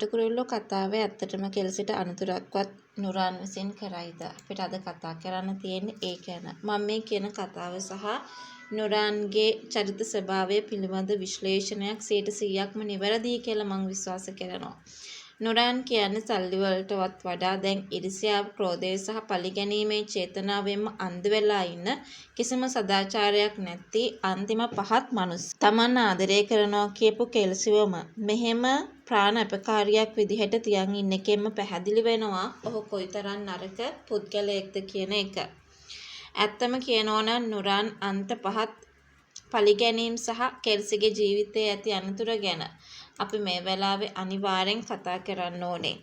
කුරුල්ලෝ කතාවේ ඇත්තටම කෙල්සිට අනතුරක්වත් නුරාන් විසින් කරයිද? අපිට අද කතා කරන්න තියෙන්නේ ඒ ගැන. මම මේ කියන කතාව සහ නුරාන්ගේ චරිත ස්වභාවය පිළිබඳ විශ්ලේෂණයක් 100%ක්ම නිවැරදියි කියලා මම විශ්වාස කරනවා. නුරාන් කියන්නේ සල්ලි වලටවත් වඩා දැන් ඉරිසියාව, ක්‍රෝධය සහ පළිගැනීමේ චේතනාවෙන්ම අන්ධ වෙලා ඉන්න කිසිම සදාචාරයක් නැති අන්තිම පහත් මනුස්ස. තමන් ආදරය කරනවා කියපු කෙල්සිවම මෙහෙම ප්‍රාණ අපකාරියක් විදිහට තියන් ඉන්න එකෙන්ම පැහැදිලි වෙනවා ඔහු කොයිතරම් නරක පුද්ගලයෙක්ද කියන එක. ඇත්තම කියනවා නම් නුරාන් අන්ත පහත් පළිගැනීම් සහ කෙල්සිගේ ජීවිතයේ ඇති අනතුර ගැන අපි මේ වෙලාවේ අනිවාර්යෙන් කතා කරන්න ඕනේ.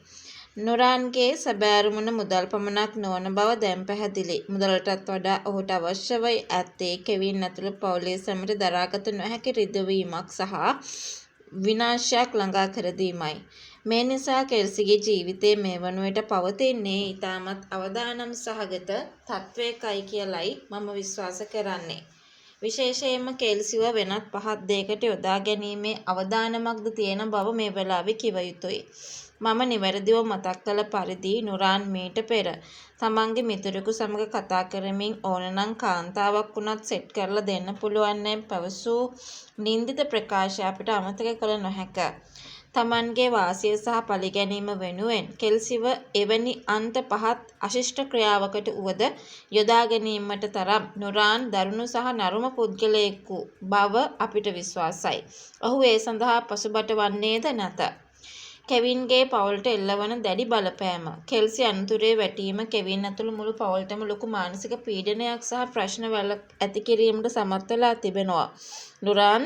නුරාන්ගේ සැබෑ අරමුණ මුදල් පමණක් නොවන බව දැන් පැහැදිලි. මුදලටත් වඩා ඔහුට අවශ්‍යව ඇත්තේ කෙවින් ඇතුළු පවුලේ සැමට දරාගත නොහැකි රිදවීමක් සහ විනාශයක් ළඟා කර දීමයි. මේ නිසා කෙල්සිගේ ජීවිතයේ මේ වන විට පවතින්නේ ඉතාමත් අවදානම් සහගත තත්වයකයි කියලයි මම විශ්වාස කරන්නේ. විශේෂයෙන්ම කෙල්සිව වෙනත් පහත් දෙයකට යොදා ගැනීමේ අවදානමක්ද තියෙන බව මේ වෙලාවේ කිව යුතුයි. මම නිවැරදිව මතක් කළ පරිදි නුරාන් මීට පෙර තමන්ගේ මිතුරෙකු සමග කතා කරමින් ඕනනම් කාන්තාවක් වුණත් සෙට් කරලා දෙන්න පුළුවන් පැවසූ නින්දිත ප්‍රකාශය අපිට අමතක කළ නොහැක. තමන්ගේ වාසිය සහ පළිගැනීම වෙනුවෙන් කෙල්සිව එවැනි අන්ත පහත් අශිෂ්ට ක්‍රියාවකට වුවද යොදා ගැනීමට තරම් නුරාන් දරුණු සහ නරුම පුද්ගලයෙකු බව අපිට විශ්වාසයි. ඔහු ඒ සඳහා පසුබට වන්නේද නැත. කෙවින්ගේ පවුලට එල්ලවන දැඩි බලපෑම. කෙල්සි අනතුරේ වැටීම කෙවින් ඇතුළු මුළු පවුලටම ලොකු මානසික පීඩනයක් සහ ප්‍රශ්න ඇති කිරීමට සමත් වෙලා තිබෙනවා. නුරාන්